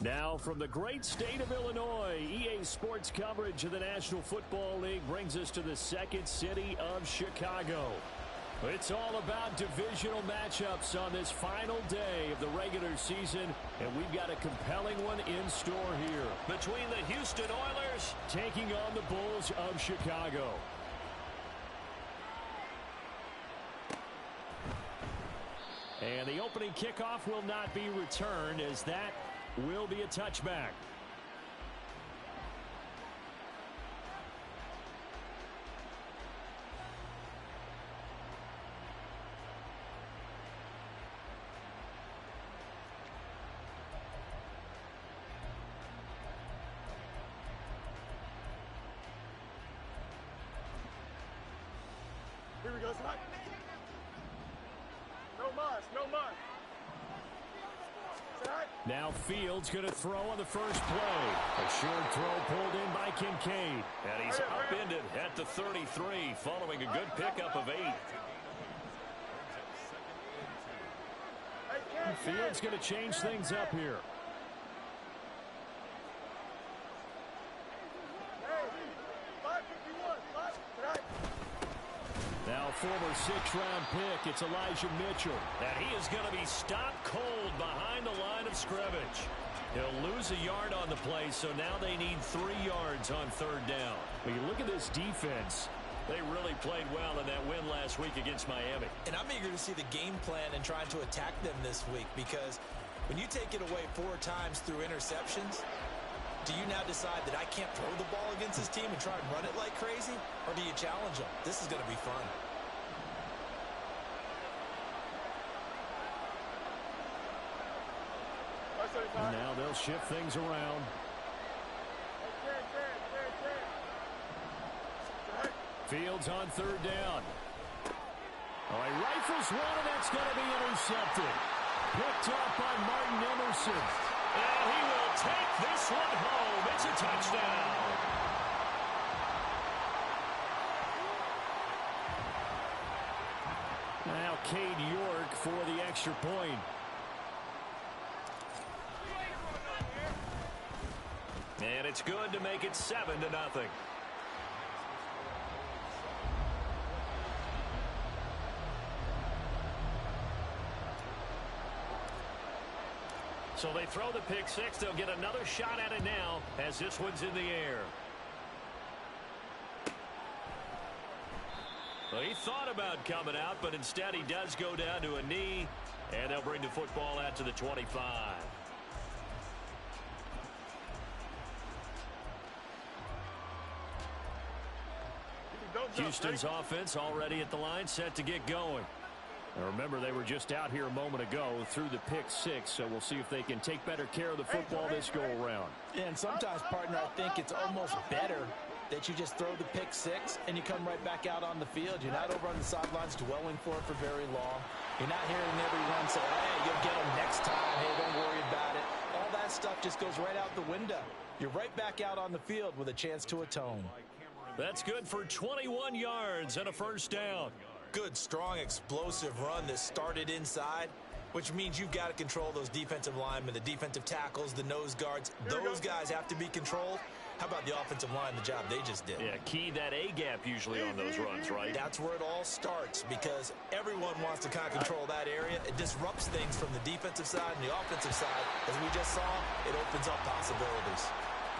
Now from the great state of Illinois, EA Sports coverage of the National Football League brings us to the second city of Chicago. It's all about divisional matchups on this final day of the regular season, and we've got a compelling one in store here. Between the Houston Oilers taking on the Bulls of Chicago. And the opening kickoff will not be returned, as that will be a touchback. Here we go, Slack. No muss, no muss. Now Fields going to throw on the first play. A short throw pulled in by Kincaid. And he's upended at the 33 following a good pickup of 8. Fields going to change things up here. Now former 6th-round pick, it's Elijah Mitchell. And he is going to be stopped cold behind the line of scrimmage. He'll lose a yard on the play, so now they need 3 yards on 3rd down. When you look at this defense, they really played well in that win last week against Miami. And I'm eager to see the game plan and trying to attack them this week, because when you take it away 4 times through interceptions, do you now decide that I can't throw the ball against this team and try and run it like crazy? Or do you challenge them? This is going to be fun. And now they'll shift things around. Fields on 3rd down. Oh, he rifles one, and that's going to be intercepted. Picked up by Martin Emerson. And he will take this one home. It's a touchdown. Now Cade York for the extra point. And it's good to make it 7-0. So they throw the pick 6. They'll get another shot at it now as this one's in the air. Well, he thought about coming out, but instead he does go down to a knee, and they'll bring the football out to the 25. Houston's offense already at the line, set to get going. Now remember, they were just out here a moment ago through the pick 6, so we'll see if they can take better care of the football this go-around. Yeah, and sometimes, partner, I think it's almost better that you just throw the pick 6 and you come right back out on the field. You're not over on the sidelines dwelling for it for very long. You're not hearing everyone say, hey, you'll get them next time. Hey, don't worry about it. All that stuff just goes right out the window. You're right back out on the field with a chance to atone. That's good for 21 yards and a 1st down. Good, strong, explosive run that started inside, which means you've got to control those defensive linemen, the defensive tackles, the nose guards. Those guys have to be controlled. How about the offensive line, the job they just did? Yeah, key that A-gap usually on those runs, right? That's where it all starts, because everyone wants to kind of control that area. It disrupts things from the defensive side and the offensive side. As we just saw, it opens up possibilities.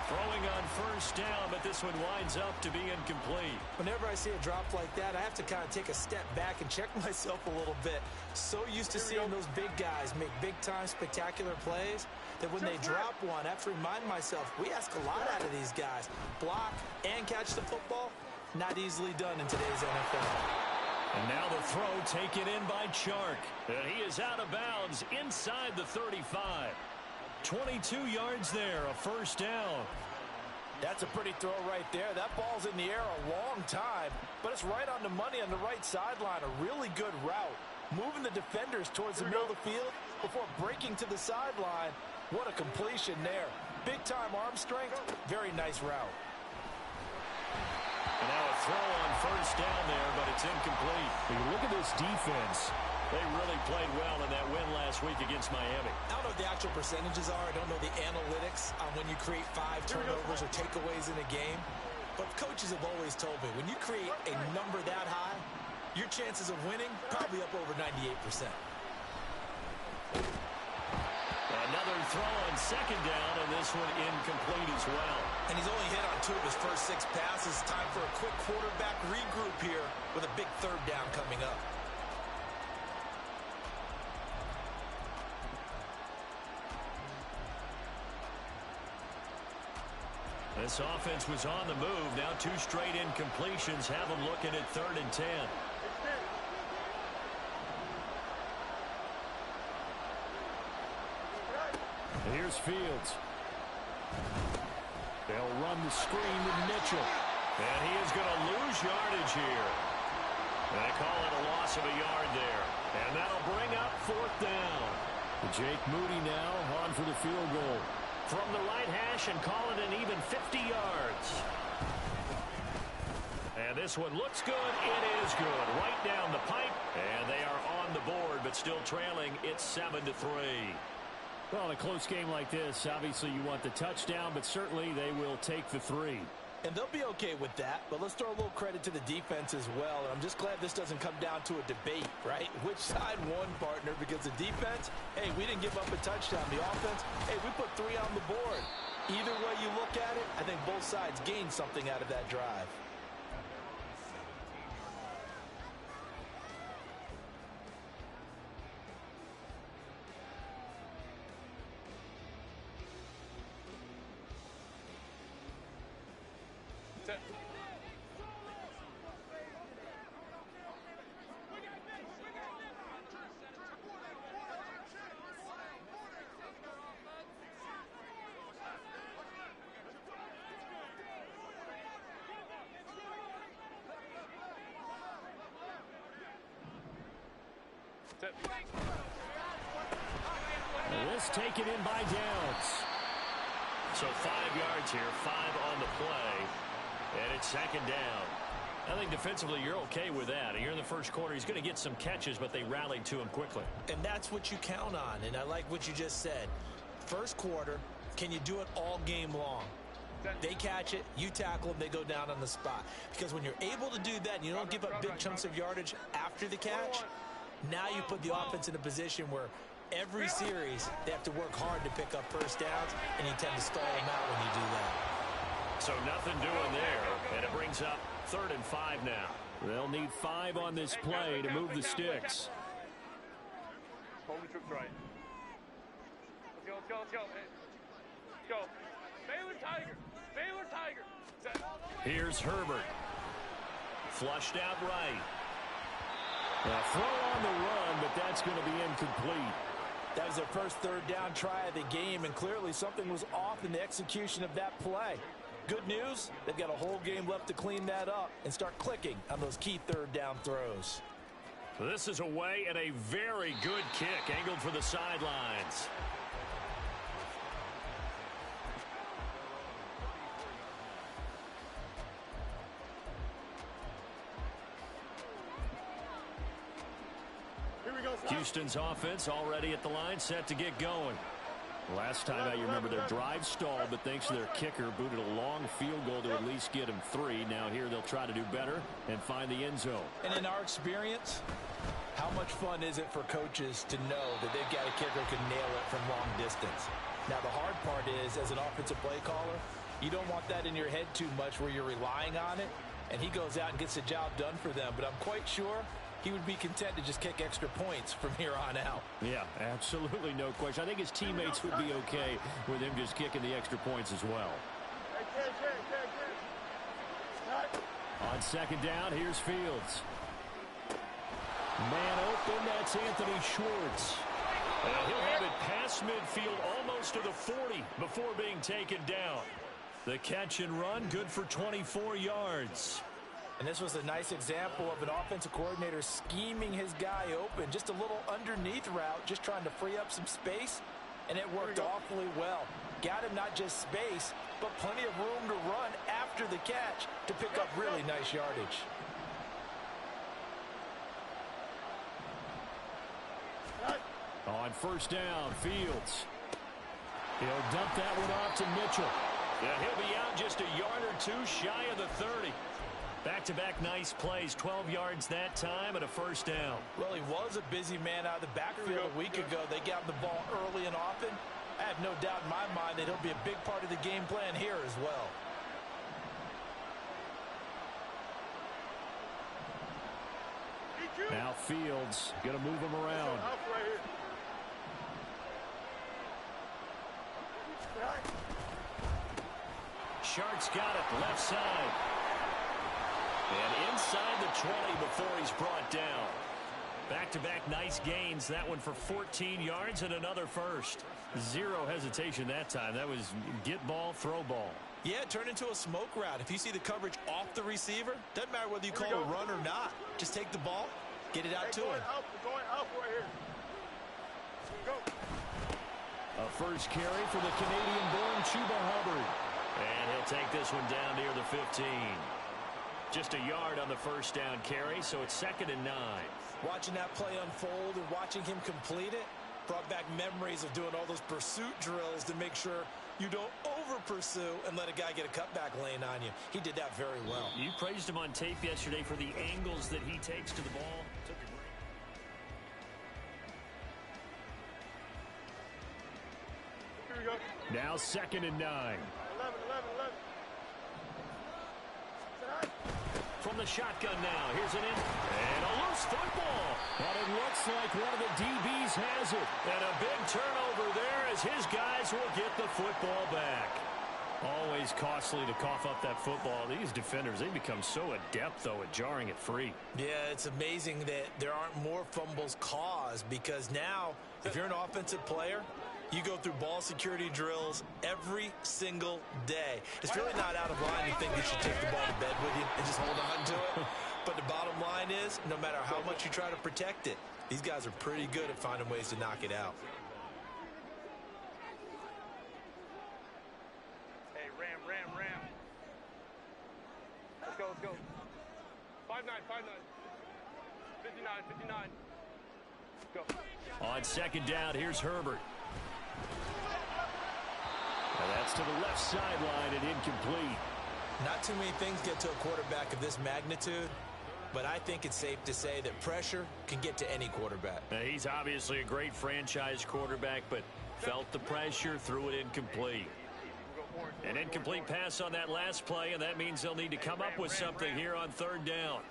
Throwing on 1st down, but this one winds up to be incomplete. Whenever I see a drop like that, I have to kind of take a step back and check myself a little bit. So used to seeing those big guys make big-time spectacular plays that when they drop one, I have to remind myself, we ask a lot out of these guys. Block and catch the football, not easily done in today's NFL. And now the throw taken in by Chark. And he is out of bounds inside the 35. 22 yards there, a 1st down. That's a pretty throw right there. That ball's in the air a long time, but it's right on the money on the right sideline. A really good route. Moving the defenders towards the middle of the field before breaking to the sideline. What a completion there. Big-time arm strength. Very nice route. And now a throw on 1st down there, but it's incomplete. When you look at this defense, They really played well in that win last week against Miami. I don't know what the actual percentages are. I don't know the analytics on when you create 5 turnovers or takeaways in a game. But coaches have always told me, when you create a number that high, your chances of winning probably up over 98%. Another throw on second down, and this one incomplete as well. And he's only hit on 2 of his first 6 passes. Time for a quick quarterback regroup here with a big third down coming up. This offense was on the move. Now 2 straight incompletions have them looking at 3rd and 10. Here's Fields. They'll run the screen with Mitchell. And he is going to lose yardage here. They call it a loss of a yard there. And that'll bring up 4th down. Jake Moody now on for the field goal. From the right hash and call it an even 50 yards. And this one looks good. It is good. Right down the pipe. And they are on the board, but still trailing. It's 7-3. Well, in a close game like this, obviously you want the touchdown, but certainly they will take the 3. And they'll be okay with that, but let's throw a little credit to the defense as well. And I'm just glad this doesn't come down to a debate, right? Which side won, partner? Because the defense, hey, we didn't give up a touchdown. The offense, hey, we put 3 on the board. Either way you look at it, I think both sides gained something out of that drive. This taken in by Downs. So 5 yards here, 5 on the play, and it's 2nd down. I think defensively you're okay with that. Here in the first quarter, he's going to get some catches, but they rallied to him quickly. And that's what you count on, and I like what you just said. First quarter, can you do it all game long? They catch it, you tackle them, they go down on the spot. Because when you're able to do that and you don't give up big chunks of yardage after the catch, now you put the offense in a position where every series they have to work hard to pick up first downs, and you tend to stall them out when you do that. So nothing doing there, and it brings up 3rd and 5 now. They'll need 5 on this play to move the sticks. Hold the troops right. Let's go, let's go, let's go. Let's go. Baylor Tiger. Baylor Tiger. Set. Here's Herbert. Flushed out right. A throw on the run, but that's going to be incomplete. That was their first 3rd down try of the game, and clearly something was off in the execution of that play. Good news, they've got a whole game left to clean that up and start clicking on those key 3rd down throws. This is away and a very good kick, angled for the sidelines. Houston's offense already at the line, set to get going. Last time out, you remember their drive stalled, but thanks to their kicker, booted a long field goal to at least get him 3. Now here they'll try to do better and find the end zone. And in our experience, how much fun is it for coaches to know that they've got a kicker who can nail it from long distance? Now the hard part is, as an offensive play caller, you don't want that in your head too much where you're relying on it, and he goes out and gets the job done for them. But I'm quite sure he would be content to just kick extra points from here on out. Yeah, absolutely no question. I think his teammates would be okay with him just kicking the extra points as well. On 2nd down, here's Fields. Man open, that's Anthony Schwartz. He'll have it past midfield almost to the 40 before being taken down. The catch and run, good for 24 yards. And this was a nice example of an offensive coordinator scheming his guy open. Just a little underneath route, just trying to free up some space, and it worked awfully well. Got him not just space, but plenty of room to run after the catch to pick up really nice yardage. On first down, Fields. He'll dump that one off to Mitchell. Yeah, he'll be out just a yard or two shy of the 30. Back-to-back nice plays, 12 yards that time and a first down. Well, he was a busy man out of the backfield a week ago. They got the ball early and often. I have no doubt in my mind that he'll be a big part of the game plan here as well. Now Fields going to move him around. Shark's got it, left side. And inside the 20 before he's brought down. Back-to-back nice gains. That one for 14 yards and another first. Zero hesitation that time. That was get ball, throw ball. Yeah, turn into a smoke route. If you see the coverage off the receiver, doesn't matter whether you call a run or not. Just take the ball, get it out to him. Going up right here. Go. A first carry for the Canadian-born Chuba Hubbard. And he'll take this one down near the 15. Just a yard on the first down carry, so it's 2nd and 9. Watching that play unfold and watching him complete it brought back memories of doing all those pursuit drills to make sure you don't over-pursue and let a guy get a cutback lane on you. He did that very well. You praised him on tape yesterday for the angles that he takes to the ball. Here we go. Now 2nd and 9. 11. From the shotgun now. Here's an in. And a loose football. And it looks like one of the DBs has it. And a big turnover there as his guys will get the football back. Always costly to cough up that football. These defenders, they become so adept, though, at jarring it free. Yeah, it's amazing that there aren't more fumbles caused because now, if you're an offensive player, you go through ball security drills every single day. It's really not out of line to think you should take the ball to bed with you and just hold on to it. But the bottom line is, no matter how much you try to protect it, these guys are pretty good at finding ways to knock it out. Hey, ram. Let's go. 5-9. 59. Go. On 2nd down, here's Herbert. And that's to the left sideline and incomplete. Not too many things get to a quarterback of this magnitude, but I think it's safe to say that pressure can get to any quarterback. Now, he's obviously a great franchise quarterback, but felt the pressure, threw it incomplete. An incomplete pass on that last play, and that means they'll need to come up with something here on 3rd down.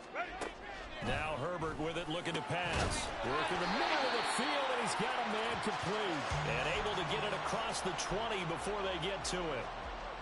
Now Herbert with it, looking to pass. Work in the middle of the field, and he's got a man complete. And able to get it across the 20 before they get to it.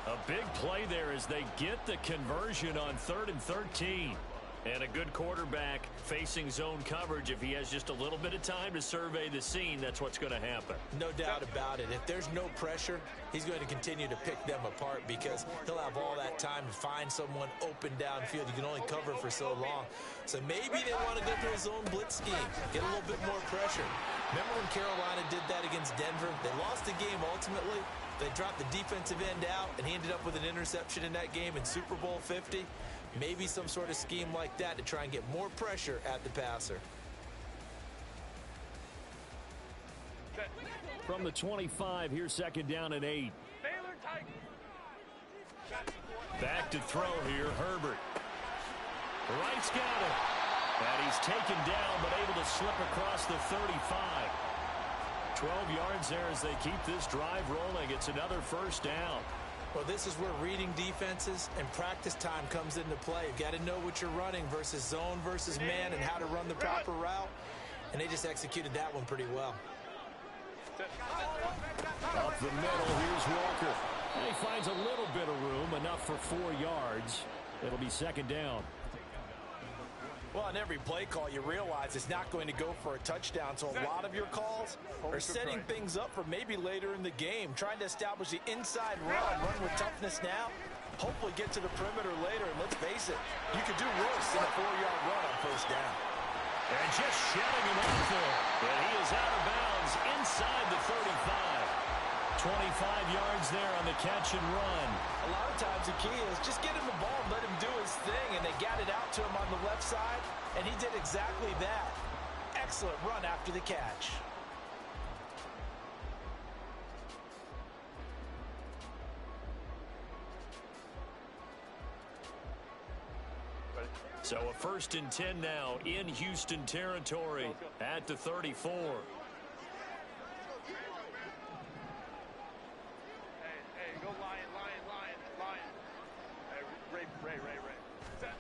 A big play there as they get the conversion on 3rd and 13. And a good quarterback facing zone coverage. If he has just a little bit of time to survey the scene, that's what's going to happen. No doubt about it. If there's no pressure, he's going to continue to pick them apart because he'll have all that time to find someone open downfield. You can only cover for so long. So maybe they want to go to a zone blitz scheme, get a little bit more pressure. Remember when Carolina did that against Denver? They lost the game ultimately. They dropped the defensive end out, and he ended up with an interception in that game in Super Bowl 50. Maybe some sort of scheme like that to try and get more pressure at the passer. From the 25, here's 2nd down and 8. Back to throw here, Herbert. Wright's got it. And he's taken down, but able to slip across the 35. 12 yards there as they keep this drive rolling. It's another first down. Well, this is where reading defenses and practice time comes into play. You've got to know what you're running versus zone versus man and how to run the proper route. And they just executed that one pretty well. Up the middle, here's Walker. And he finds a little bit of room, enough for 4 yards. It'll be 2nd down. Well, on every play call, you realize it's not going to go for a touchdown, so a lot of your calls are setting things up for maybe later in the game, trying to establish the inside run with toughness now, hopefully get to the perimeter later, and let's face it, you could do worse than a 4-yard run on first down. And just shutting him off there. And he is out of bounds inside the 35. 25 yards there on the catch and run. A lot of times the key is just get him the ball and let him do his thing, and they got it out to him on the left side, and he did exactly that. Excellent run after the catch. So a 1st and 10 now in Houston territory at the 34. Hey, go Lion. Hey, Ray. Set.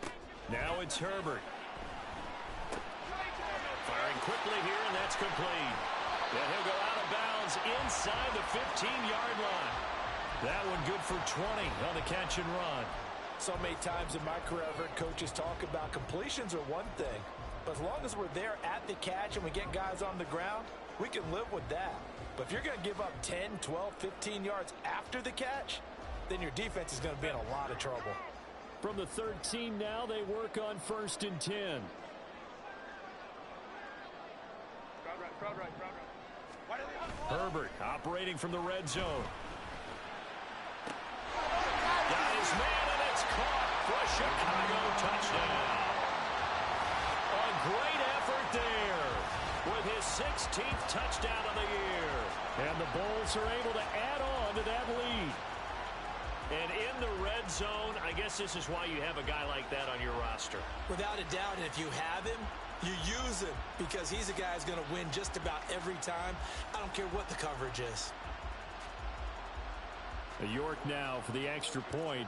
Now it's Herbert. Firing quickly here, and that's complete. And he'll go out of bounds inside the 15-yard line. That one good for 20 on the catch and run. So many times in my career, I've heard coaches talk about completions are one thing. But as long as we're there at the catch and we get guys on the ground, we can live with that. But if you're going to give up 10, 12, 15 yards after the catch, then your defense is going to be in a lot of trouble. From the 13 now, they work on 1st and 10. Crowd right. Herbert operating from the red zone. Got his man, and it's caught for a Chicago touchdown. A great effort there with his 16th touchdown of the year. And the Bulls are able to add on to that lead. And in the red zone, I guess this is why you have a guy like that on your roster. Without a doubt, and if you have him, you use him because he's a guy who's going to win just about every time. I don't care what the coverage is. York now for the extra point.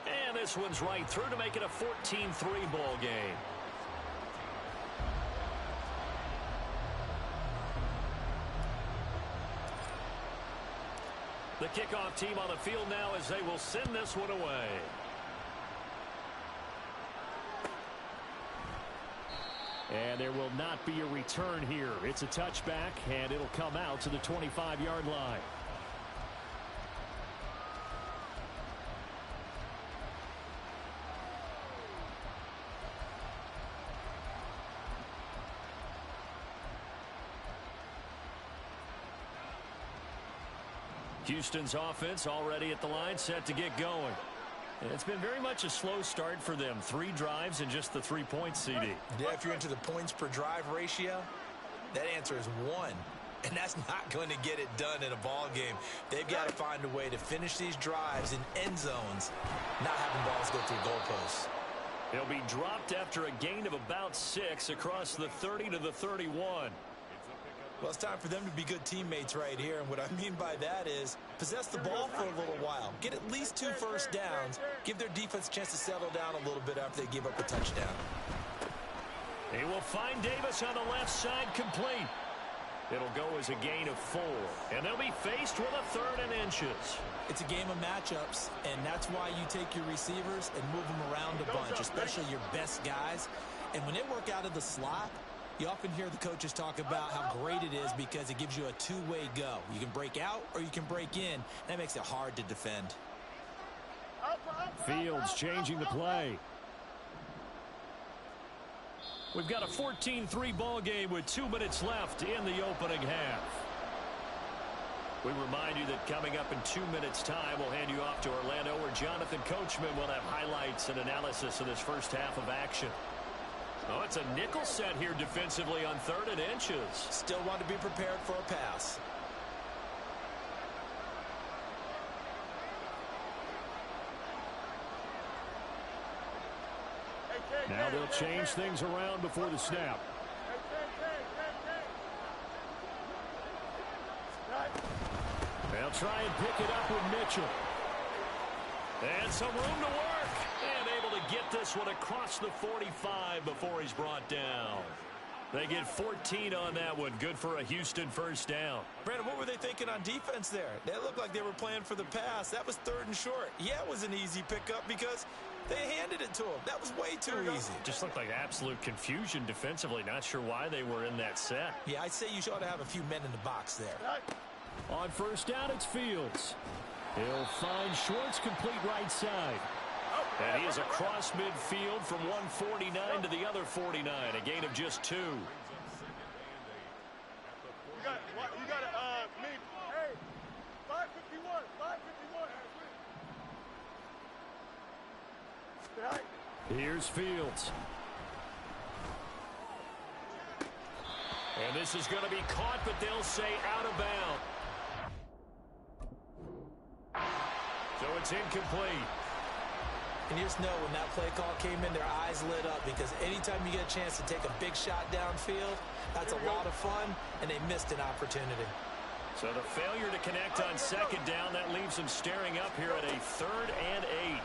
And this one's right through to make it a 14-3 ball game. The kickoff team on the field now as they will send this one away. And there will not be a return here. It's a touchback, and it'll come out to the 25-yard line. Houston's offense already at the line, set to get going. And it's been very much a slow start for them. 3 drives and just the 3 points, CD. Yeah, if you're into the points per drive ratio, that answer is 1. And that's not going to get it done in a ball game. They've got to find a way to finish these drives in end zones, not having balls go through goalposts. He'll be dropped after a gain of about 6 across the 30 to the 31. Well, it's time for them to be good teammates right here. And what I mean by that is possess the ball for a little while. Get at least 2 first downs. Give their defense a chance to settle down a little bit after they give up a touchdown. He will find Davis on the left side complete. It'll go as a gain of 4. And they'll be faced with a 3rd and inches. It's a game of matchups, and that's why you take your receivers and move them around a bunch, especially your best guys. And when they work out of the slot, you often hear the coaches talk about how great it is because it gives you a 2-way go. You can break out or you can break in. That makes it hard to defend. Fields changing the play. We've got a 14-3 ball game with 2 minutes left in the opening half. We remind you that coming up in 2 minutes' time, we'll hand you off to Orlando, where Jonathan Coachman will have highlights and analysis of this first half of action. Oh, it's a nickel set here defensively on 3rd and inches. Still want to be prepared for a pass. Now they'll change things around before the snap. They'll try and pick it up with Mitchell. And some room to work. And able to get this one across the 45 before he's brought down. They get 14 on that one. Good for a Houston first down. Brandon, what were they thinking on defense there? They looked like they were playing for the pass. That was 3rd and short. Yeah, it was an easy pickup because they handed it to him. That was way too easy. Just looked like absolute confusion defensively. Not sure why they were in that set. Yeah, I'd say you ought to have a few men in the box there. On first down, it's Fields. He'll find Schwartz complete right side. And he is across midfield from 149 to the other 49. A gain of just 2. You got me. Hey, 551. 551. Here's Fields. And this is going to be caught, but they'll say out of bounds. it's incomplete. And you just know when that play call came in, their eyes lit up, because anytime you get a chance to take a big shot downfield, that's a lot of fun, and they missed an opportunity. So the failure to connect on second down, that leaves them staring up here at a 3rd and 8.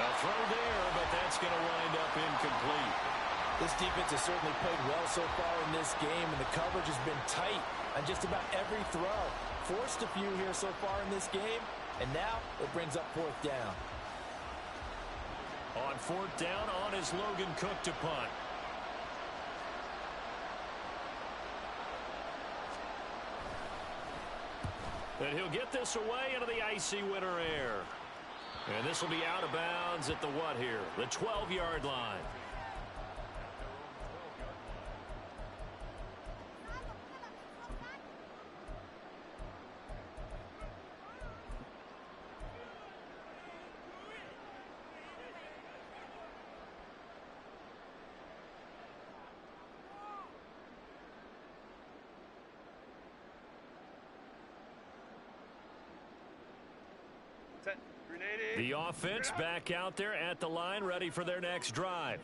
A throw there, but that's going to wind up incomplete. This defense has certainly played well so far in this game, and the coverage has been tight on just about every throw. Forced a few here so far in this game, and now it brings up 4th down. On 4th down, on is Logan Cook to punt. And he'll get this away into the icy winter air. And this will be out of bounds at the what here? The 12-yard line. The offense back out there at the line, ready for their next drive.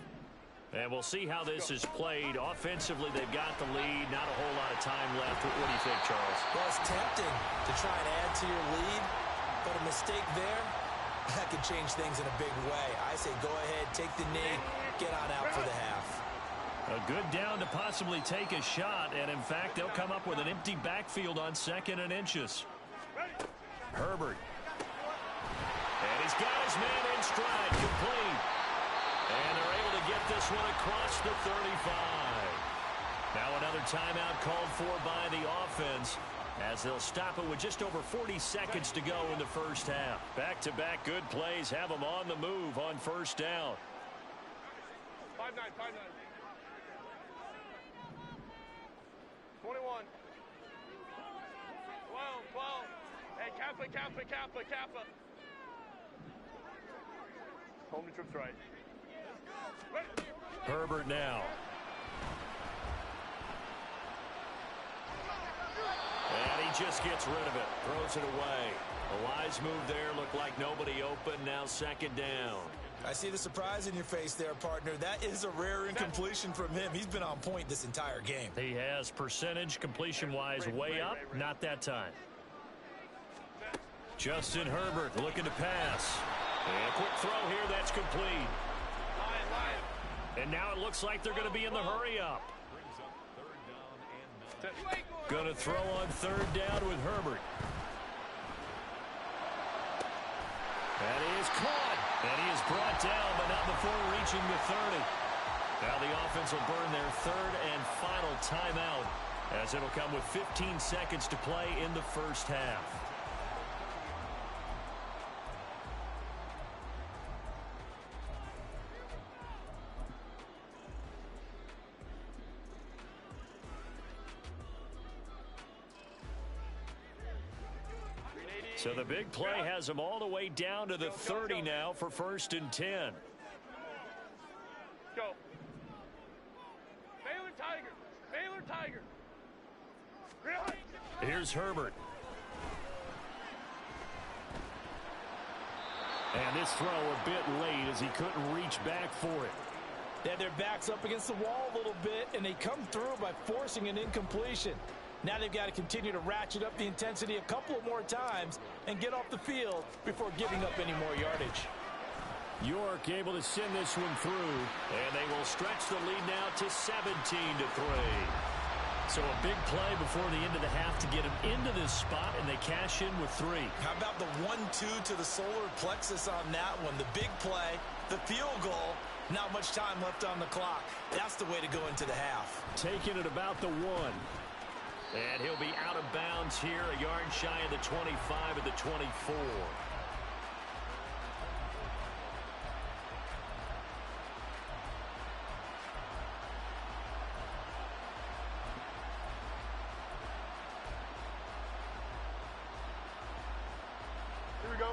And we'll see how this is played. Offensively, they've got the lead. Not a whole lot of time left. What do you think, Charles? Well, it's tempting to try and add to your lead, but a mistake there, that could change things in a big way. I say go ahead, take the knee, get on out for the half. A good down to possibly take a shot, and in fact, they'll come up with an empty backfield on 2nd and inches. Herbert. And he's got his man in stride, complete. And they're able to get this one across the 35. Now another timeout called for by the offense, as they'll stop it with just over 40 seconds to go in the first half. Back-to-back good plays have them on the move on 1st down. 5-9, 21. 12. Hey, Kappa. Home to trips right. Herbert now. And he just gets rid of it. Throws it away. A wise move there. Looked like nobody open. Now 2nd down. I see the surprise in your face there, partner. That is a rare incompletion from him. He's been on point this entire game. He has percentage completion-wise way up. Not that time. Justin Herbert looking to pass. And a quick throw here. That's complete. And now it looks like they're going to be in the hurry-up. Going to throw on 3rd down with Herbert. And he is caught. And he is brought down, but not before reaching the 30. Now the offense will burn their 3rd and final timeout, as it'll come with 15 seconds to play in the first half. So the big play has them all the way down to the 30 now for 1st and 10. Go. Baylor Tiger. Here's Herbert. And this throw a bit late as he couldn't reach back for it. They had their backs up against the wall a little bit, and they come through by forcing an incompletion. Now they've got to continue to ratchet up the intensity a couple more times and get off the field before giving up any more yardage. York able to send this one through, and they will stretch the lead now to 17-3. So a big play before the end of the half to get them into this spot, and they cash in with 3. How about the 1-2 to the solar plexus on that one? The big play, the field goal, not much time left on the clock. That's the way to go into the half. Taking it about the 1. And he'll be out of bounds here, a yard shy of the 25 at the 24. Here we go.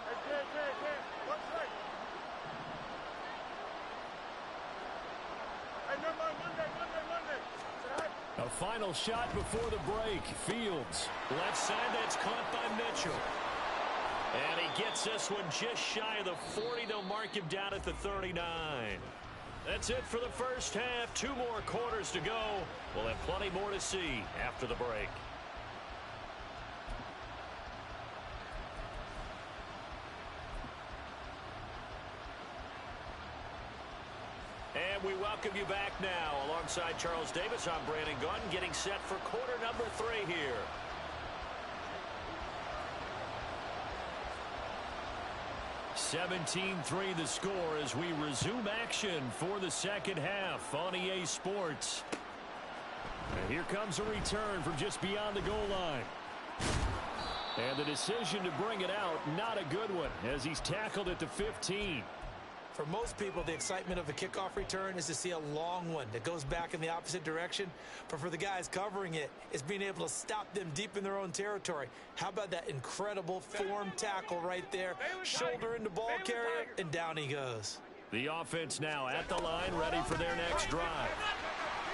Hey. What's right? Hey, never mind. final shot before the break. Fields. Left side, that's caught by Mitchell. And he gets this one just shy of the 40. They'll mark him down at the 39. That's it for the first half. 2 more quarters to go. We'll have plenty more to see after the break. And we welcome you back now. Alongside Charles Davis, I'm Brandon Gunn, getting set for quarter number 3 here. (17-3) the score as we resume action for the second half on EA Sports. And here comes a return from just beyond the goal line. And the decision to bring it out, not a good one, as he's tackled at the 15. For most people, the excitement of a kickoff return is to see a long one that goes back in the opposite direction. But for the guys covering it, it's being able to stop them deep in their own territory. How about that incredible form tackle right there? Shoulder into ball carrier, and down he goes. The offense now at the line, ready for their next drive.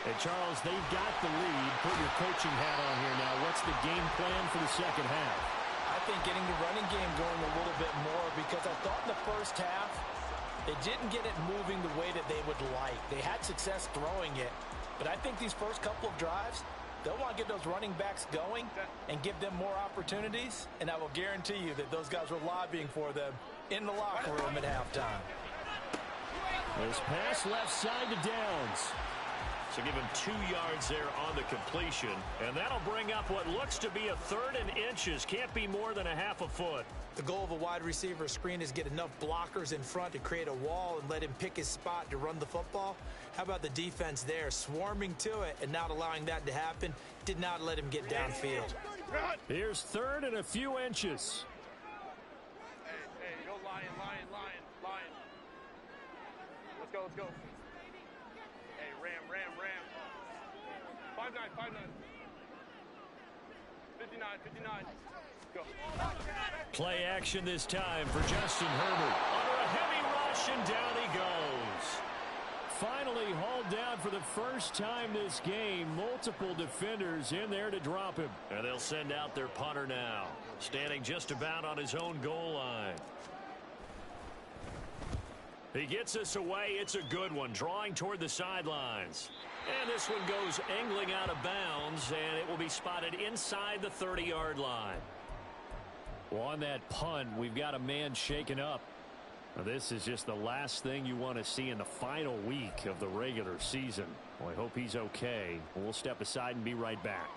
And Charles, they've got the lead. Put your coaching hat on here now. What's the game plan for the second half? I think getting the running game going a little bit more, because I thought in the first half, they didn't get it moving the way that they would like. They had success throwing it. But I think these first couple of drives, they'll want to get those running backs going and give them more opportunities. And I will guarantee you that those guys were lobbying for them in the locker room at halftime. This pass left side to Downs. So give him 2 yards there on the completion. And that'll bring up what looks to be a 3rd and inches. Can't be more than a half a foot. The goal of a wide receiver screen is get enough blockers in front to create a wall and let him pick his spot to run the football. How about the defense there, swarming to it and not allowing that to happen? Did not let him get downfield. Here's 3rd and a few inches. Hey, go lion. Let's go. Hey, ram. 5-9. 59. Go. Play action this time for Justin Herbert. Under a heavy rush, and down he goes. Finally hauled down for the first time this game. Multiple defenders in there to drop him. And they'll send out their punter now, standing just about on his own goal line. He gets us away. It's a good one, drawing toward the sidelines. And this one goes angling out of bounds, and it will be spotted inside the 30-yard line. Well, on that punt, we've got a man shaken up. Now, this is just the last thing you want to see in the final week of the regular season. Well, I hope he's okay. We'll step aside and be right back.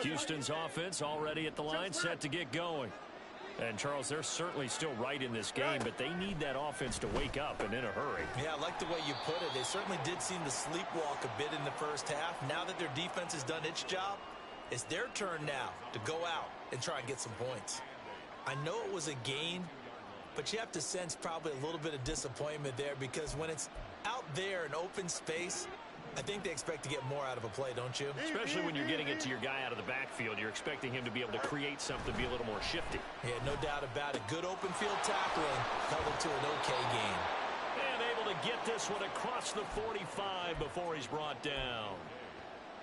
Houston's offense already at the line, set to get going. And, Charles, they're certainly still right in this game, but they need that offense to wake up and in a hurry. Yeah, I like the way you put it. They certainly did seem to sleepwalk a bit in the first half. Now that their defense has done its job, it's their turn now to go out and try and get some points. I know it was a gain, but you have to sense probably a little bit of disappointment there, because when it's out there in open space, I think they expect to get more out of a play, don't you? Especially when you're getting it to your guy out of the backfield. You're expecting him to be able to create something, be a little more shifty. Yeah, no doubt about it. Good open field tackling held it to an okay game. And able to get this one across the 45 before he's brought down.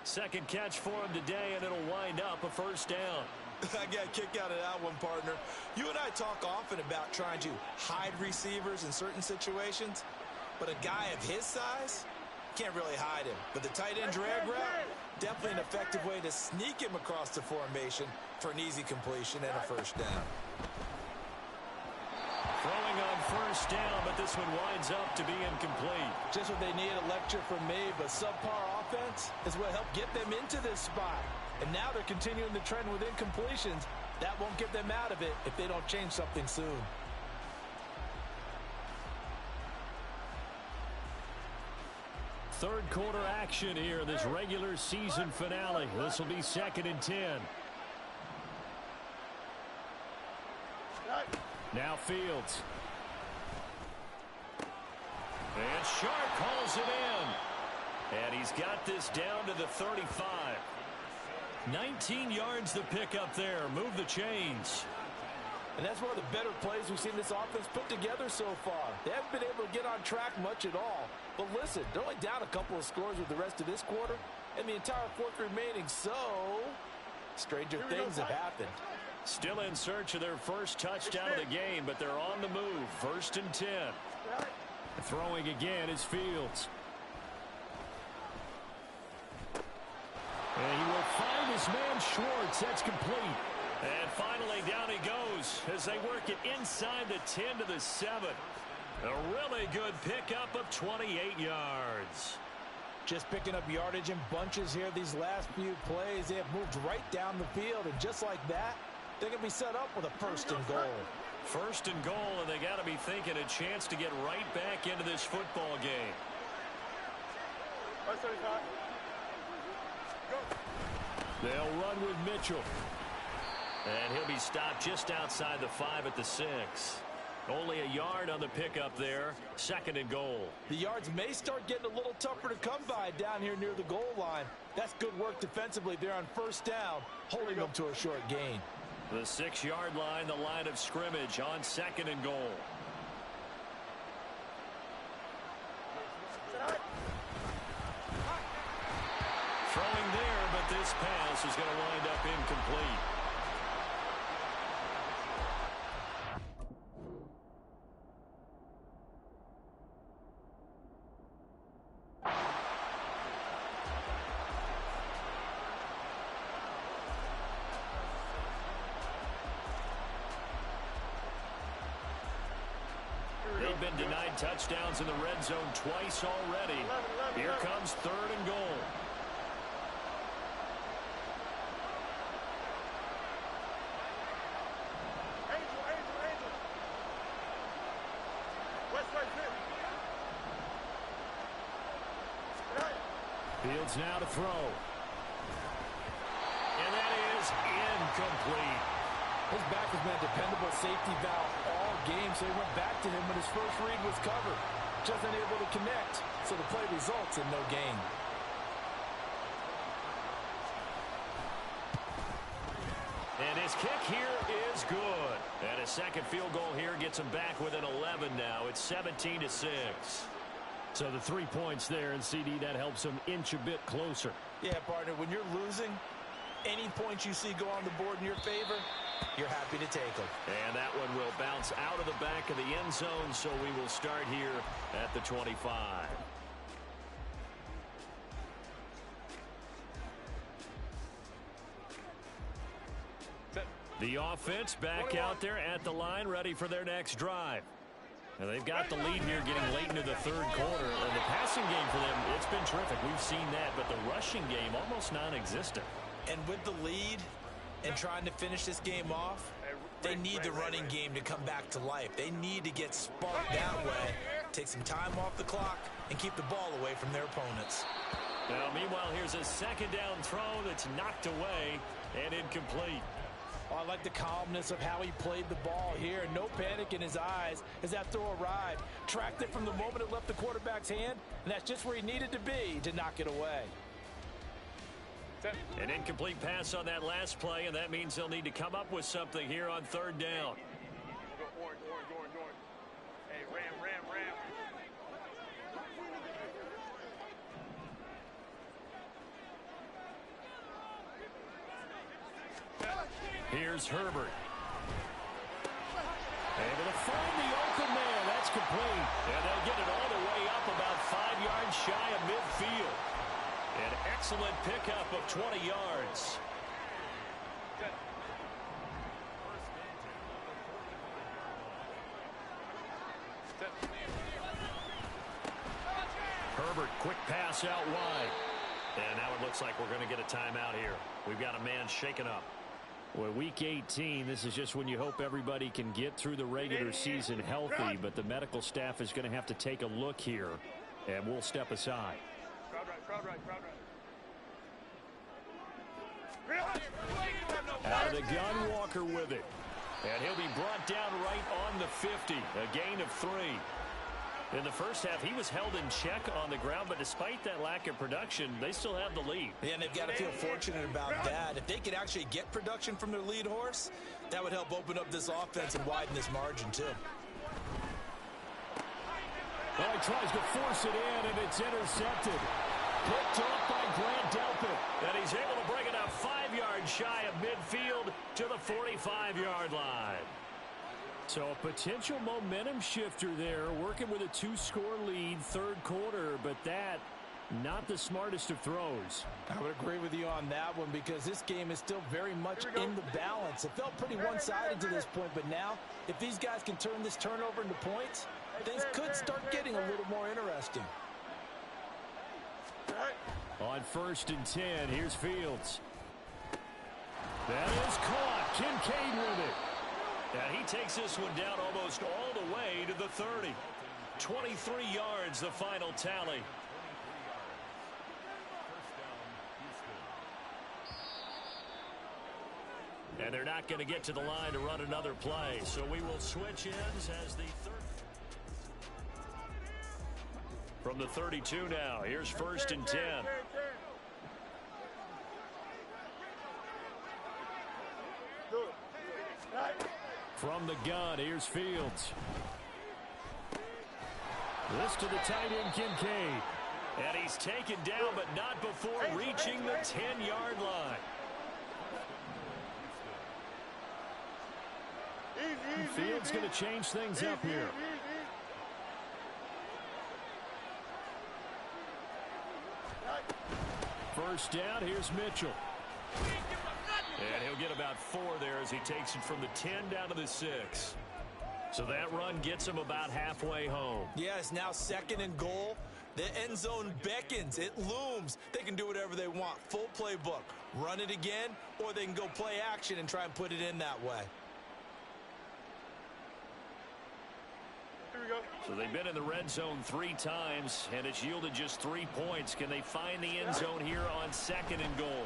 Second catch for him today, and it'll wind up a first down. I got a kick out of that one, partner. You and I talk often about trying to hide receivers in certain situations, but a guy of his size can't really hide him. But the tight end drag route, definitely an effective way to sneak him across the formation for an easy completion and a first down. Throwing on first down, but this one winds up to be incomplete. Just what they need, a lecture from me, but subpar offense is what helped get them into this spot. And now they're continuing the trend with incompletions. That won't get them out of it if they don't change something soon. Third quarter action here in this regular season finale. This will be 2nd and 10. Now Fields. And Sharp calls it in. And he's got this down to the 35. 19 yards to pick up there. Move the chains. And that's one of the better plays we've seen this offense put together so far. They haven't been able to get on track much at all. But listen, they're only down a couple of scores with the rest of this quarter and the entire fourth remaining. So, stranger things have happened. Still in search of their first touchdown of the game, but they're on the move. 1st and 10. Throwing again is Fields. And he will find his man Schwartz. That's complete. And finally down he goes as they work it inside the 10 to the 7. A really good pickup of 28 yards. Just picking up yardage in bunches here these last few plays. They have moved right down the field, and just like that, they're going to be set up with a 1st and goal. 1st and goal, and they got to be thinking a chance to get right back into this football game. They'll run with Mitchell. And he'll be stopped just outside the 5 at the 6. Only a yard on the pickup there. 2nd and goal. The yards may start getting a little tougher to come by down here near the goal line. That's good work defensively there on 1st down, holding them to a short gain. The 6-yard line, the line of scrimmage on 2nd and goal. Throwing there, but this pass is going to wind up incomplete. They've been denied touchdowns in the red zone twice already. Here comes 3rd and goal. Fields now to throw. And that is incomplete. His back has been a dependable safety valve all game, so he went back to him when his first read was covered. Just unable to connect, so the play results in no gain. And his kick here is good. And a second field goal here gets him back within 11 now. It's 17 to 6. So the 3 points there, and CD, that helps him inch a bit closer. Yeah, partner, when you're losing, any points you see go on the board in your favor, you're happy to take them. And that one will bounce out of the back of the end zone, so we will start here at the 25. The offense back out there at the line, ready for their next drive. Now they've got the lead here getting late into the 3rd quarter. And the passing game for them, it's been terrific. We've seen that, but the rushing game almost non-existent. And with the lead and trying to finish this game off, they need the running game to come back to life. They need to get sparked that way, take some time off the clock, and keep the ball away from their opponents. Now, meanwhile, here's a 2nd down throw that's knocked away and incomplete. Oh, I like the calmness of how he played the ball here. No panic in his eyes as that throw arrived. Tracked it from the moment it left the quarterback's hand, and that's just where he needed to be to knock it away. An incomplete pass on that last play, and that means they'll need to come up with something here on 3rd down. Orange. Hey, ram. Here's Herbert. Able to find the open man. That's complete. And they'll get it all the way up about 5 yards shy of midfield. An excellent pickup of 20 yards. Herbert, quick pass out wide. And now it looks like we're going to get a timeout here. We've got a man shaken up. Well, week 18, this is just when you hope everybody can get through the regular season healthy, but the medical staff is going to have to take a look here, and we'll step aside. Crowd right. Out of the gun, Walker with it. And he'll be brought down right on the 50. A gain of 3. In the first half, he was held in check on the ground, but despite that lack of production, they still have the lead. Yeah, and they've got to feel fortunate about that. If they could actually get production from their lead horse, that would help open up this offense and widen this margin, too. Well, he tries to force it in, and it's intercepted. Picked off by Grant Delpit. And he's able to bring it up 5 yards shy of midfield to the 45-yard line. So a potential momentum shifter there, working with a 2-score lead, third quarter, but that, not the smartest of throws. I would agree with you on that one because this game is still very much in the balance. It felt pretty one-sided to this point, but now, if these guys can turn this turnover into points, things could start getting a little more interesting. On 1st and 10, here's Fields. That is caught. Kincaid with it. And he takes this one down almost all the way to the 30. 23 yards, the final tally. And they're not going to get to the line to run another play. So we will switch ends as the third. From the 32 now, here's 1st and 10. From the gun, here's Fields. This to the tight end, Kincaid. And he's taken down, but not before reaching the 10-yard line. Fields going to change things up here. First down, here's Mitchell. And he'll get about 4 there as he takes it from the 10 down to the 6. So that run gets him about halfway home. Yeah, it's now 2nd and goal. The end zone beckons. It looms. They can do whatever they want. Full playbook. Run it again, or they can go play action and try and put it in that way. Here we go. So they've been in the red zone 3 times, and it's yielded just 3 points. Can they find the end zone here on 2nd and goal?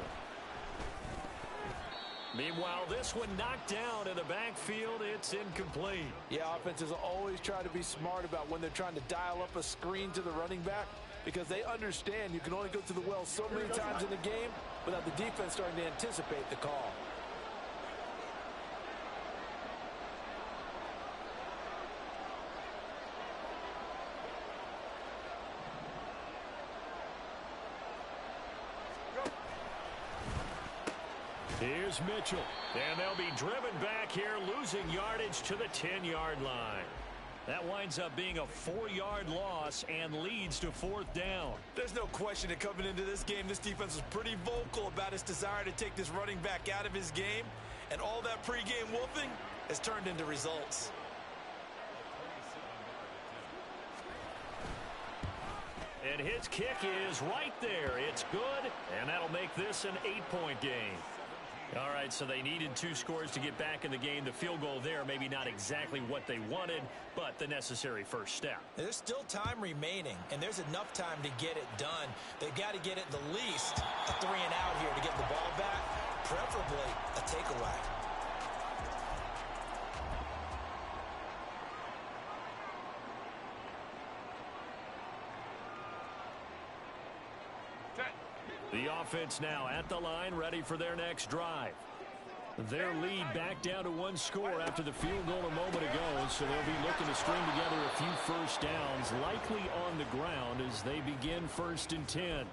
Meanwhile, this one knocked down in the backfield. It's incomplete. Yeah, offenses always try to be smart about when they're trying to dial up a screen to the running back because they understand you can only go to the well so many times in the game without the defense starting to anticipate the call. Here's Mitchell, and they'll be driven back here, losing yardage to the 10-yard line. That winds up being a 4-yard loss and leads to 4th down. There's no question that coming into this game, this defense was pretty vocal about its desire to take this running back out of his game, and all that pregame wolfing has turned into results. And his kick is right there. It's good, and that'll make this an 8-point game. All right, so they needed 2 scores to get back in the game. The field goal there, maybe not exactly what they wanted, but the necessary first step. There's still time remaining, and there's enough time to get it done. They've got to get it the least a 3 and out here to get the ball back, preferably a takeaway. The offense now at the line, ready for their next drive. Their lead back down to 1 score after the field goal a moment ago, so they'll be looking to string together a few first downs, likely on the ground as they begin 1st and 10.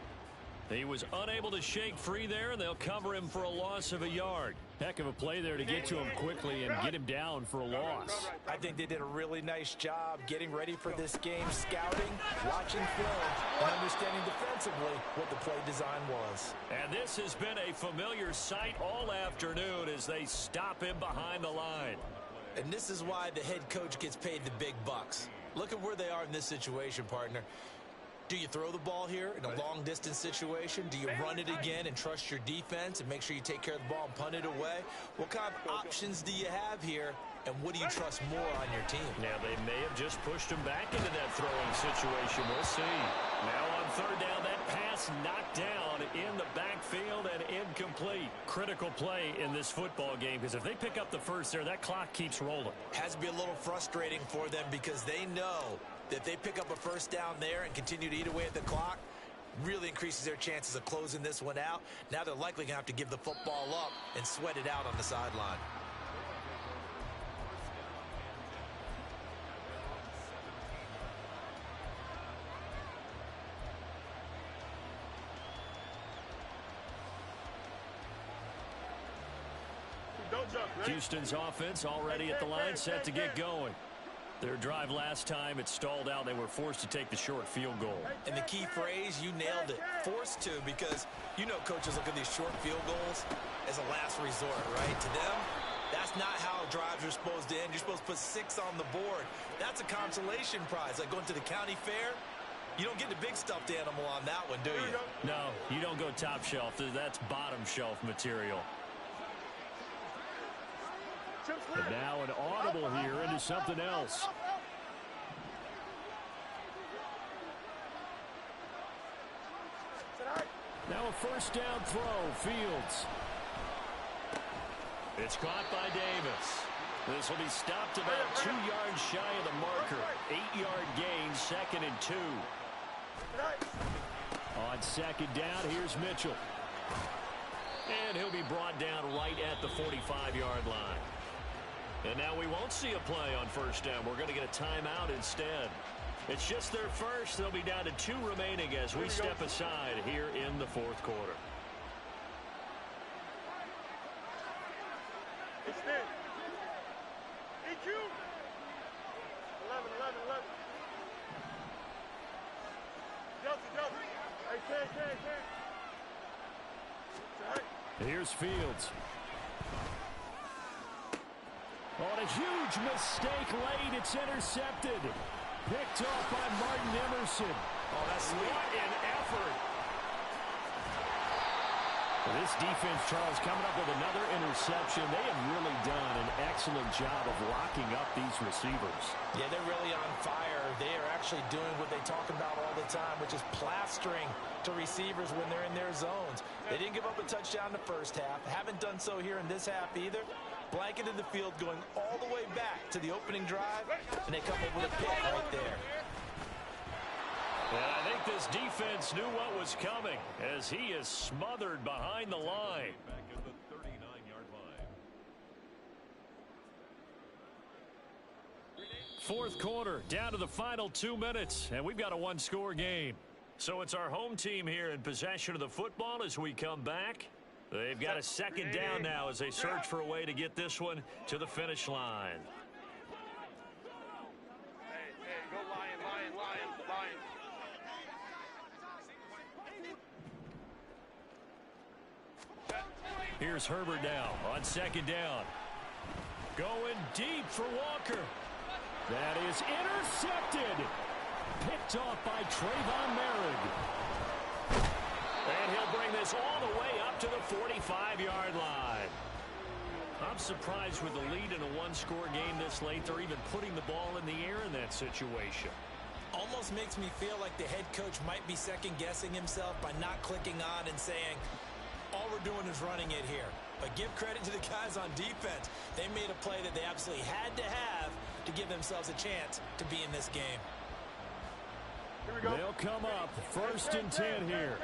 He was unable to shake free there, and they'll cover him for a loss of a yard. Heck of a play there to get to him quickly and get him down for a loss. I think they did a really nice job getting ready for this game, scouting, watching film, and understanding defensively what the play design was. And this has been a familiar sight all afternoon as they stop him behind the line. And this is why the head coach gets paid the big bucks. Look at where they are in this situation, partner. Do you throw the ball here in a long-distance situation? Do you run it again and trust your defense and make sure you take care of the ball and punt it away? What kind of options do you have here, and what do you trust more on your team? Now, they may have just pushed him back into that throwing situation. We'll see. Now on 3rd down, that pass knocked down in the backfield and incomplete. Critical play in this football game because if they pick up the first there, that clock keeps rolling. Has to be a little frustrating for them because they know If they pick up a first down there and continue to eat away at the clock, really increases their chances of closing this one out. Now they're likely going to have to give the football up and sweat it out on the sideline. Houston's offense already at the line, set to get going. Their drive last time, it stalled out. They were forced to take the short field goal. And the key phrase, you nailed it, forced to, because you know coaches look at these short field goals as a last resort, right? To them, that's not how drives are supposed to end. You're supposed to put 6 on the board. That's a consolation prize, like going to the county fair. You don't get the big stuffed animal on that one, do you? No, you don't go top shelf. That's bottom shelf material. And now an audible here into something else. Now a first down throw, Fields. It's caught by Davis. This will be stopped about 2 yards shy of the marker. 8-yard gain, 2nd and 2. On second down, here's Mitchell. And he'll be brought down right at the 45-yard line. And now we won't see a play on first down. We're going to get a timeout instead. It's just their first. They'll be down to 2 remaining as we step aside here in the 4th quarter. Extend. EQ. 11, 11, 11. Delta. Hey, can. Here's Fields. On a huge mistake late, it's intercepted. Picked off by Martin Emerson. Oh, that's sweet. What an effort. This defense, Charles, coming up with another interception. They have really done an excellent job of locking up these receivers. Yeah, they're really on fire. They are actually doing what they talk about all the time, which is plastering to receivers when they're in their zones. They didn't give up a touchdown in the first half. Haven't done so here in this half either. Blanketed the field going all the way back to the opening drive, and they come up with a pick right there. And I think this defense knew what was coming as he is smothered behind the line. Back at the 39-yard line. 4th quarter, down to the final 2 minutes, and we've got a 1-score game. So it's our home team here in possession of the football as we come back. They've got a 2nd down now as they search for a way to get this one to the finish line. Hey, go Lion. Here's Herbert now on 2nd down. Going deep for Walker. That is intercepted. Picked off by Trayvon Merritt. And he'll bring this all the way up to the 45-yard line. I'm surprised with the lead in a 1-score game this late, they're even putting the ball in the air in that situation. Almost makes me feel like the head coach might be second-guessing himself by not clicking on and saying, all we're doing is running it here. But give credit to the guys on defense. They made a play that they absolutely had to have to give themselves a chance to be in this game. They'll come up 1st and 10 here.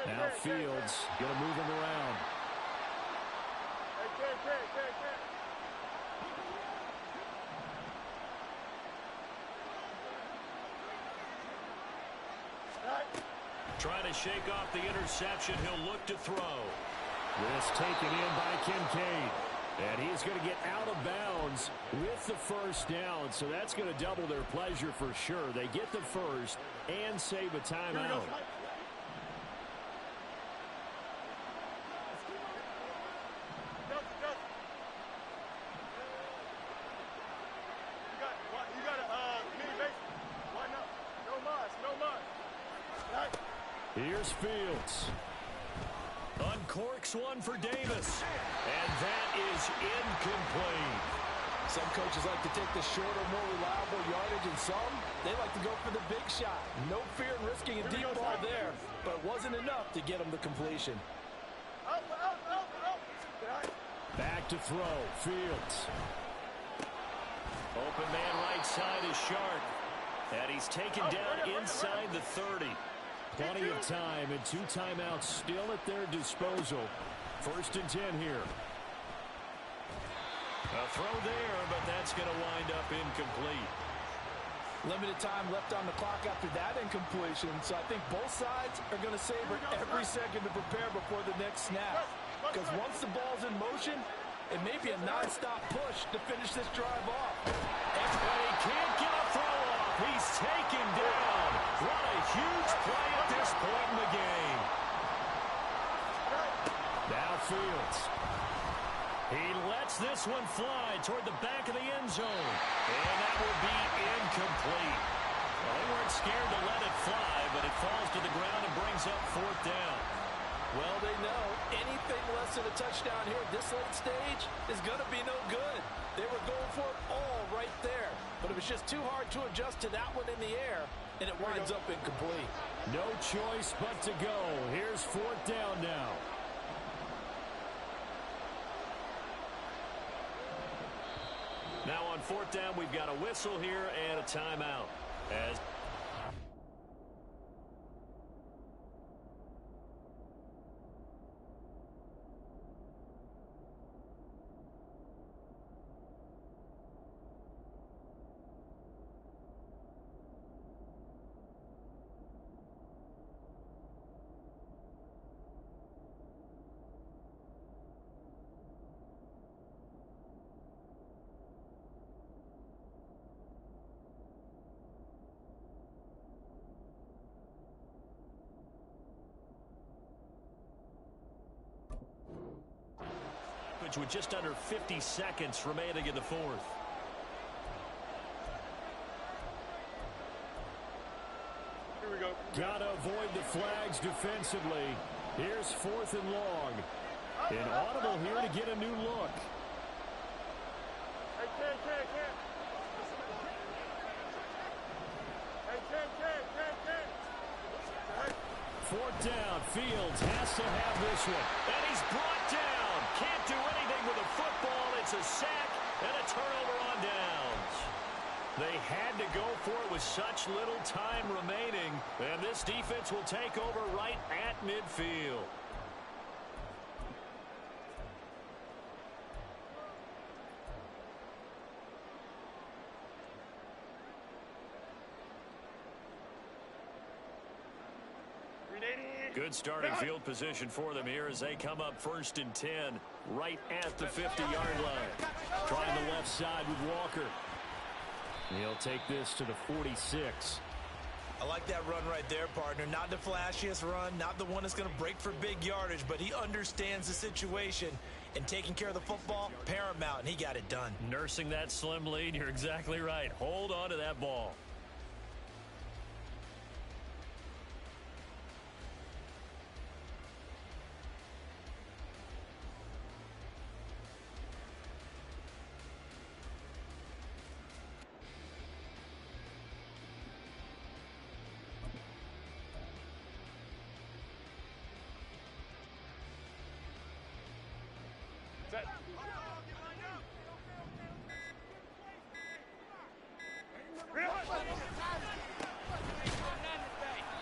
Now Fields going to move him around. Trying to shake off the interception. He'll look to throw. This taken in by Kincaid. And he's going to get out of bounds with the first down. So that's going to double their pleasure for sure. They get the first and save a timeout. Here's Fields. Uncorks one for Davis. And that is incomplete. Some coaches like to take the shorter, more reliable yardage, and some, they like to go for the big shot. No fear in risking a deep ball there, but it wasn't enough to get them the completion. Back to throw. Fields. Open man right right side is sharp. And he's taken down inside the 30. Plenty of time and 2 timeouts still at their disposal. 1st and 10 here. A throw there, but that's going to wind up incomplete. Limited time left on the clock after that incompletion, so I think both sides are going to savor every second to prepare before the next snap. Because once the ball's in motion, it may be a non-stop push to finish this drive off. And he can't get a throw off. He's taken down. What a huge play at this point in the game. Now Fields. He lets this one fly toward the back of the end zone. And that will be incomplete. Well, they weren't scared to let it fly, but it falls to the ground and brings up 4th down. Well, they know anything less than a touchdown here at this late stage is going to be no good. They were going for it all right there. But it was just too hard to adjust to that one in the air, and it winds up incomplete. No choice but to go. Here's 4th down now. Now on 4th down, we've got a whistle here and a timeout. As with just under 50 seconds remaining in the 4th. Here we go. Gotta avoid the flags defensively. Here's 4th and long. An audible here to get a new look. Hey, Ken. Hey, Ken. 4th down. Fields has to have this one. And he's brought down. Can't do anything with a football. It's a sack and a turnover on downs. They had to go for it with such little time remaining. And this defense will take over right at midfield. Good starting field position for them here as they come up 1st and 10 right at the 50-yard line. Trying the left side with Walker. He'll take this to the 46. I like that run right there, partner. Not the flashiest run, not the one that's going to break for big yardage, but he understands the situation, and taking care of the football, paramount, and he got it done. Nursing that slim lead, you're exactly right. Hold on to that ball.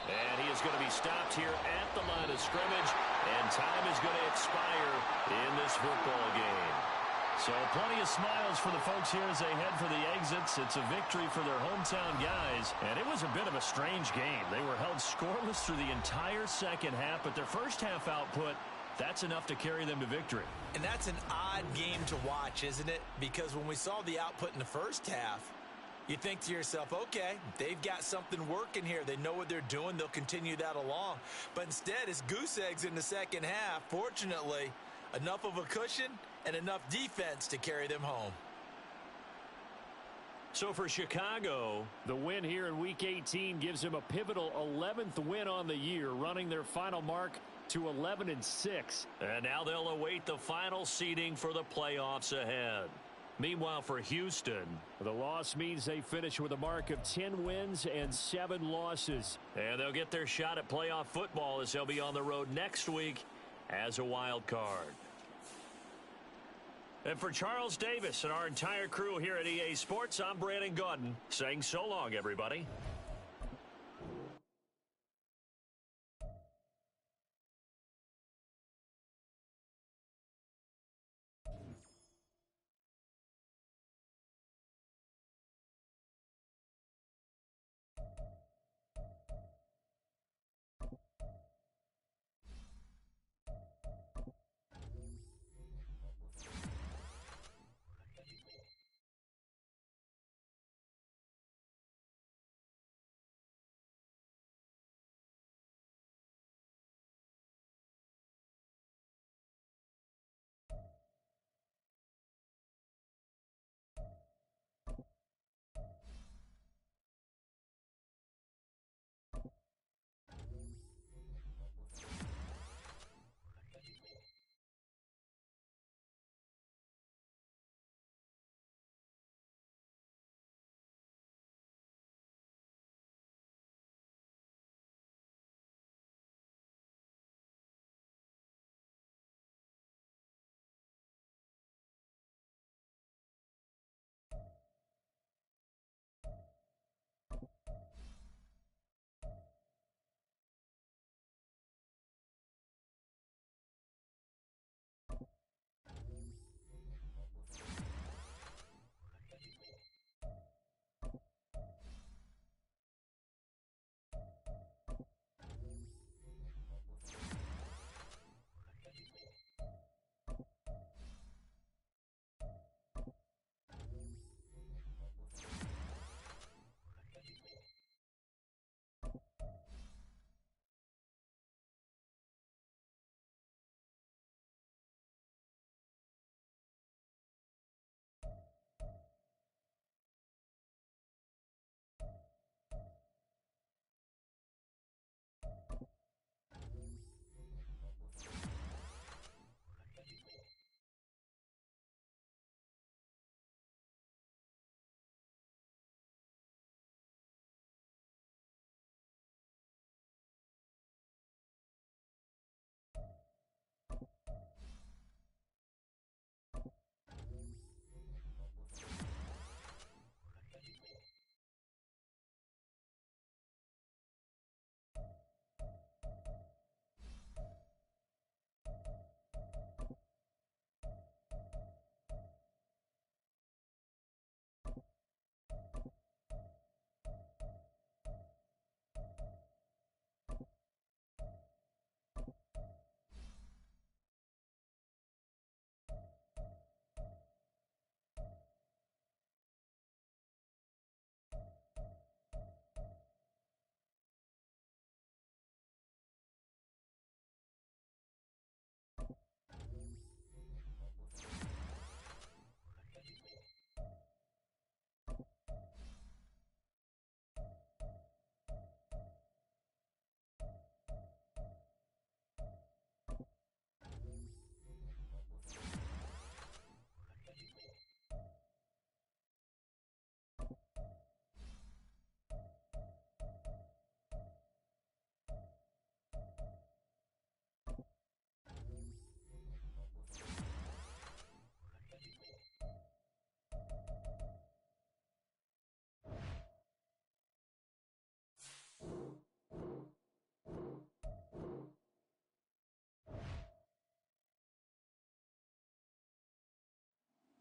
And he is going to be stopped here at the line of scrimmage, and time is going to expire in this football game. So plenty of smiles for the folks here as they head for the exits. It's a victory for their hometown guys, and it was a bit of a strange game. They were held scoreless through the entire second half, but their first half output, that's enough to carry them to victory. And that's an odd game to watch, isn't it? Because when we saw the output in the first half, you think to yourself, okay, they've got something working here. They know what they're doing. They'll continue that along. But instead, it's goose eggs in the second half. Fortunately, enough of a cushion and enough defense to carry them home. So for Chicago, the win here in Week 18 gives them a pivotal 11th win on the year, running their final mark to 11-6. And now they'll await the final seeding for the playoffs ahead. Meanwhile, for Houston, the loss means they finish with a mark of 10 wins and 7 losses. And they'll get their shot at playoff football as they'll be on the road next week as a wild card. And for Charles Davis and our entire crew here at EA Sports, I'm Brandon Gaudin saying so long, everybody.